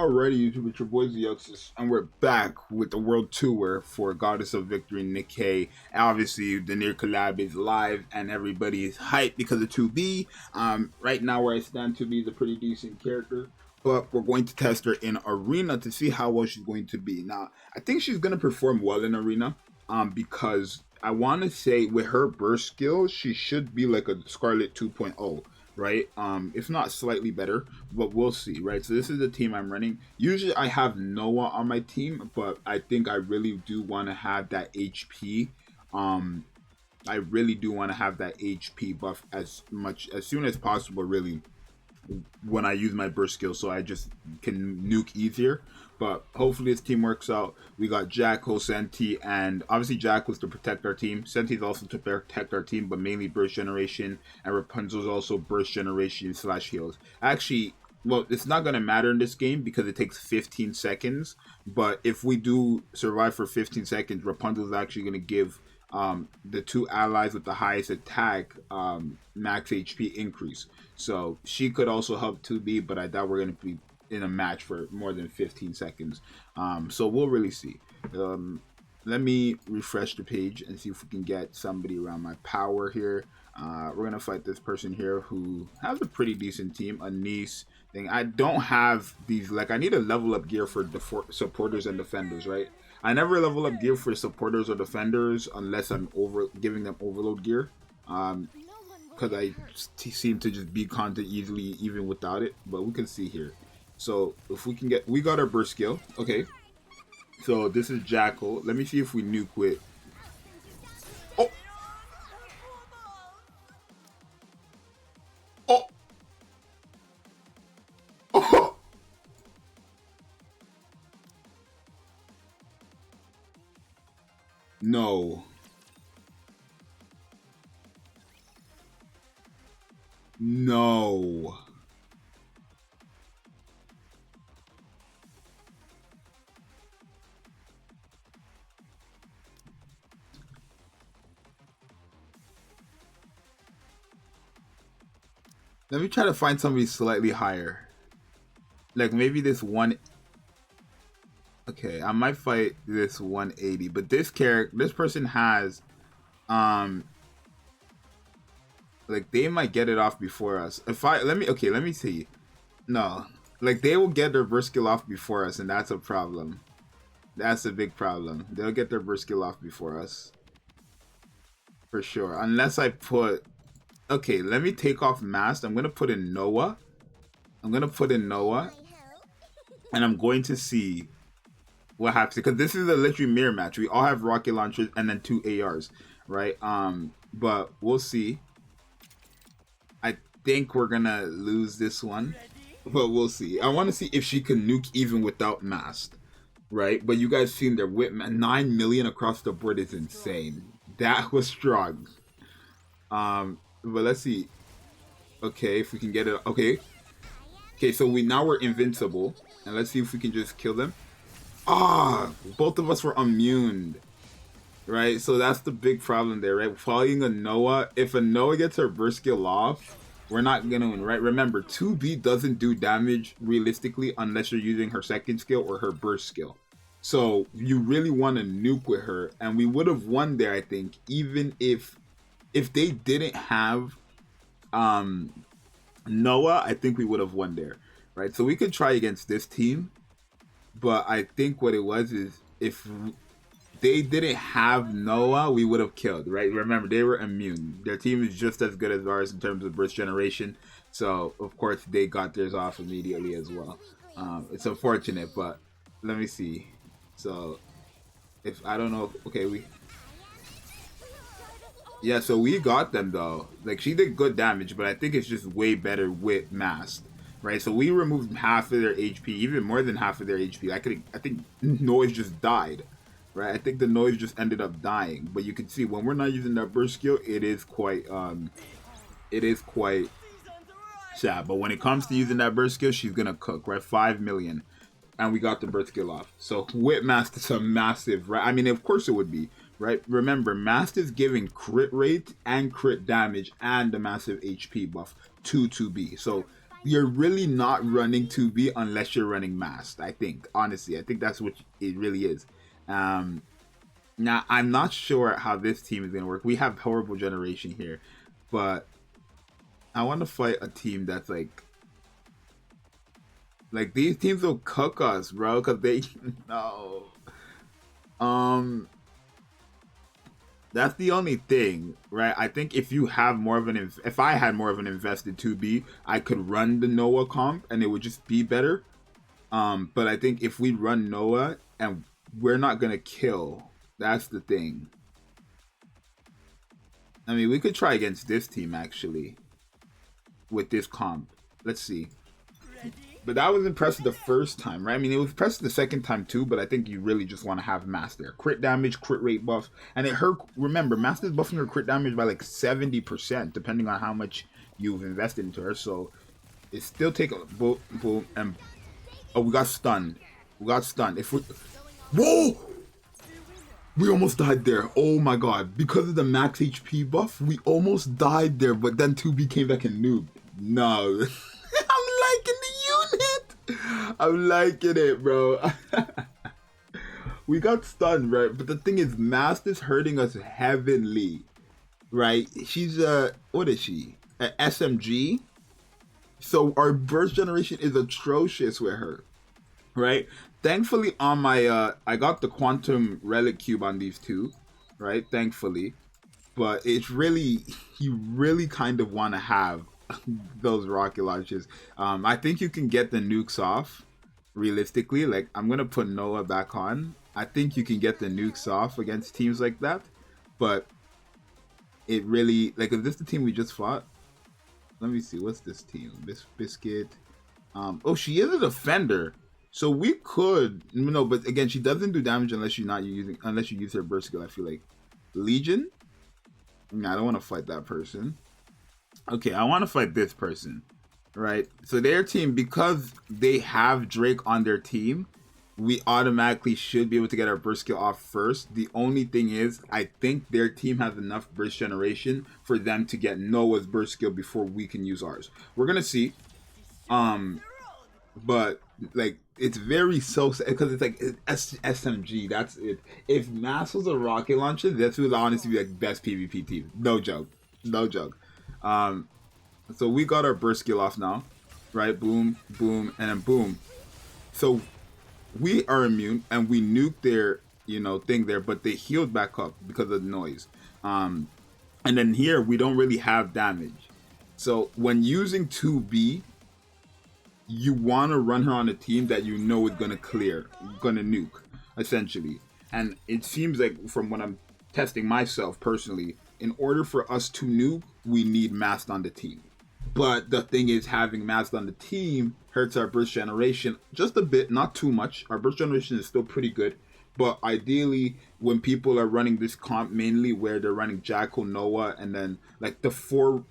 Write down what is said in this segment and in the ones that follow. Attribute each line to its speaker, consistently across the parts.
Speaker 1: Alrighty, YouTube, it's your boy Zeuxis, and we're back with the World Tour for Goddess of Victory Nikkei. Obviously, the near collab is live, and everybody is hyped because of 2B. Right now, where I stand, 2B is a pretty decent character, but we're going to test her in Arena to see how well she's going to be. Now, I think she's going to perform well in Arena, because I want to say with her burst skill, she should be like a Scarlet 2.0, right? If not slightly better, but we'll see, right? So this is the team I'm running. Usually I have Noah on my team, but I think I really do want to have that HP. I really do want to have that HP buff as soon as possible, really, when I use my burst skill, so I just can nuke easier. But hopefully this team works out. We got Jack-O, Senti, and obviously Jack was to protect our team. Senti's also to protect our team, but mainly burst generation, and Rapunzel's also burst generation / heals. Actually, well, it's not going to matter in this game because it takes 15 seconds, but if we do survive for 15 seconds, Rapunzel's actually going to give the two allies with the highest attack max HP increase. So she could also help 2B, but I doubt we're going to be in a match for more than 15 seconds. So we'll really see. Let me refresh the page and see if we can get somebody around my power here. We're going to fight this person here who has a pretty decent team, a niece thing. I don't have these, like, I need a level up gear for the supporters and defenders, right? I never level up gear for supporters or defenders unless I'm giving them overload gear. Because I seem to just beat content easily even without it. But we can see here. So if we can get, we got our burst skill. Okay. So this is Jack-O. Let me see if we nuke with. Oh. Oh. Oh. No. No. Let me try to find somebody slightly higher. Like maybe this one. Okay, I might fight this 180, but this person has, like they might get it off before us. Let me see. No, like they will get their burst skill off before us, and that's a problem. That's a big problem. They'll get their burst skill off before us. For sure. Unless I put... Okay, let me take off Mast. I'm going to put in Noah. And I'm going to see what happens. Because this is a literally mirror match. We all have rocket launchers and then 2 ARs. Right? But we'll see. I think we're going to lose this one. But we'll see. I want to see if she can nuke even without Mast. Right? But you guys seen their whip, man. 9 million across the board is insane. That was strong. But let's see. Okay, if we can get it. Okay. Okay, so we're invincible. And let's see if we can just kill them. Both of us were immune. Right? So that's the big problem there, right? Following a Noah. If a Noah gets her burst skill off, we're not gonna win, right? Remember, 2B doesn't do damage realistically unless you're using her second skill or her burst skill. So you really want to nuke with her, and we would have won there, I think, even if they didn't have Noah. I think we would have won there, right? So we could try against this team, but I think what it was is if they didn't have Noah, we would have killed, right? Remember, they were immune. Their team is just as good as ours in terms of burst generation, so of course they got theirs off immediately as well. It's unfortunate, but let me see. So if I don't know, okay, yeah, so we got them though. Like she did good damage, but I think it's just way better with Mast, right? So we removed half of their HP, even more than half of their HP. I think Noise just died, right? I think the Noise just ended up dying. But you can see when we're not using that burst skill, it is quite sad. But when it comes to using that burst skill, she's gonna cook, right? 5 million. And we got the burst skill off. So with Mast, it's a massive, right? I mean, of course it would be, right? Remember, Mast is giving crit rate and crit damage and a massive HP buff to 2B. So you're really not running 2B unless you're running Masked. I think, honestly, I think that's what it really is. Um, Now, I'm not sure how this team is going to work. We have horrible generation here, but I want to fight a team that's like these teams will cook us, bro, because they no. Um, that's the only thing, right? I think if you have more of an if I had more of an invested 2B, I could run the Noah comp and it would just be better. But I think if we run Noah and we're not gonna kill, that's the thing. I mean, we could try against this team actually with this comp. Let's see. But that was impressive the first time, right? I mean, it was impressive the second time too, but I think you really just want to have Master. Crit damage, crit rate buff. And it hurt. Remember, Master's buffing her crit damage by like 70%, depending on how much you've invested into her. So it still take a boom, boom, and oh, we got stunned. We got stunned. If we, whoa! We almost died there. Oh my god. Because of the max HP buff, we almost died there, but then 2B came back and nuked. No. I'm liking the unit. I'm liking it, bro. We got stunned, right? But the thing is, Master's hurting us heavenly, right? She's what is she? An SMG. So our burst generation is atrocious with her, right? Thankfully, on my I got the quantum relic cube on these two, right? Thankfully, but it's really you really kind of want to have those rocket launches. I think you can get the nukes off. Realistically, like I'm gonna put Noah back on. I think you can get the nukes off against teams like that, but it really like if this is the team we just fought. Let me see, what's this team? Biscuit. Oh, she is a defender. So we could no, but again, she doesn't do damage unless you're not using unless you use her burst skill. I feel like Legion. Nah, I don't want to fight that person. Okay, I want to fight this person, right? So their team, because they have Drake on their team, we automatically should be able to get our burst skill off first. The only thing is, I think their team has enough burst generation for them to get Noah's burst skill before we can use ours. We're gonna see. But like it's very so because it's like SMG. That's it. If Mass was a rocket launcher, this would honestly be like best PvP team. No joke. No joke. So we got our burst skill off now, right? Boom, boom, and then boom. So we are immune and we nuked their thing there, but they healed back up because of the noise. And then here we don't really have damage. So when using 2B, you want to run her on a team that you know is gonna clear, gonna nuke, essentially. And it seems like from when I'm testing myself personally, in order for us to nuke, we need Mast on the team. But the thing is, having Mast on the team hurts our burst generation just a bit, not too much. Our burst generation is still pretty good. But ideally, when people are running this comp mainly where they're running Jackal, Noah, and then like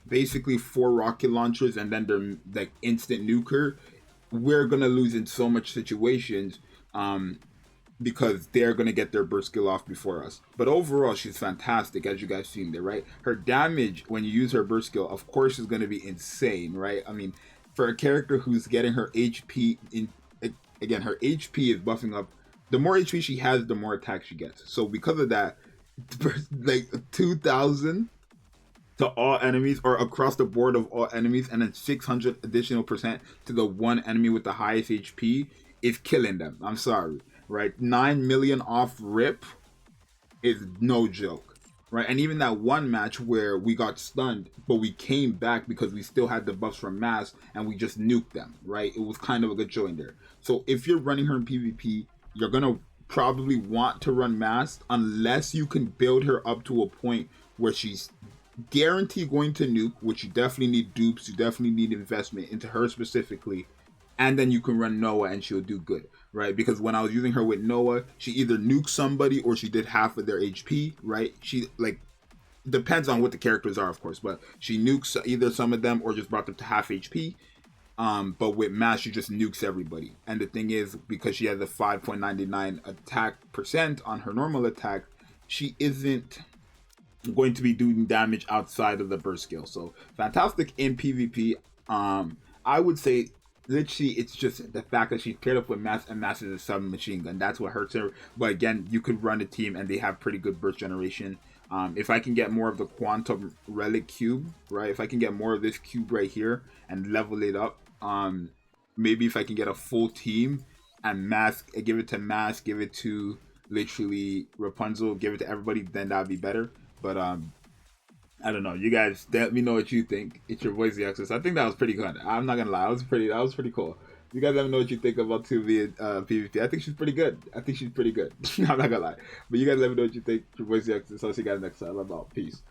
Speaker 1: basically four rocket launchers and then they're like instant nuker, we're gonna lose in so much situations because they're gonna get their burst skill off before us. But overall, she's fantastic, as you guys seen there, right? Her damage when you use her burst skill, of course, is gonna be insane, right? I mean, for a character who's getting her HP in again, her HP is buffing up. The more HP she has, the more attack she gets. So because of that, like 2,000 to all enemies or across the board of all enemies, and then 600 additional percent to the one enemy with the highest HP is killing them. I'm sorry, right? 9 million off rip is no joke, right? And even that one match where we got stunned, but we came back because we still had the buffs from Mass and we just nuked them, right? It was kind of a good showing there. So if you're running her in PvP, you're gonna probably want to run Mass unless you can build her up to a point where she's guaranteed going to nuke, which you definitely need dupes, you definitely need investment into her specifically, and then you can run Noah and she'll do good, right? Because when I was using her with Noah, she either nuked somebody or she did half of their HP, right? She like depends on what the characters are, of course, but she nukes either some of them or just brought them to half HP. But with Mass, she just nukes everybody. And the thing is, because she has a 5.99 attack percent on her normal attack, she isn't going to be doing damage outside of the burst skill. So fantastic in PvP. I would say literally it's just the fact that she's paired up with Mass and Mass is a submachine gun. That's what hurts her. But again, you could run a team and they have pretty good burst generation. If I can get more of the quantum relic cube, right? If I can get more of this cube right here and level it up, maybe if I can get a full team and Mask, give it to Mask, give it to literally Rapunzel, give it to everybody, then that'd be better. But I don't know. You guys let me know what you think. It's your voice, the Access. I think that was pretty good. I'm not gonna lie. That was pretty cool. You guys let me know what you think about 2V PvP. I think she's pretty good. I think she's pretty good. I'm not gonna lie. But you guys let me know what you think. It's your voice, the Access. I'll see you guys next time. I'm out. Peace.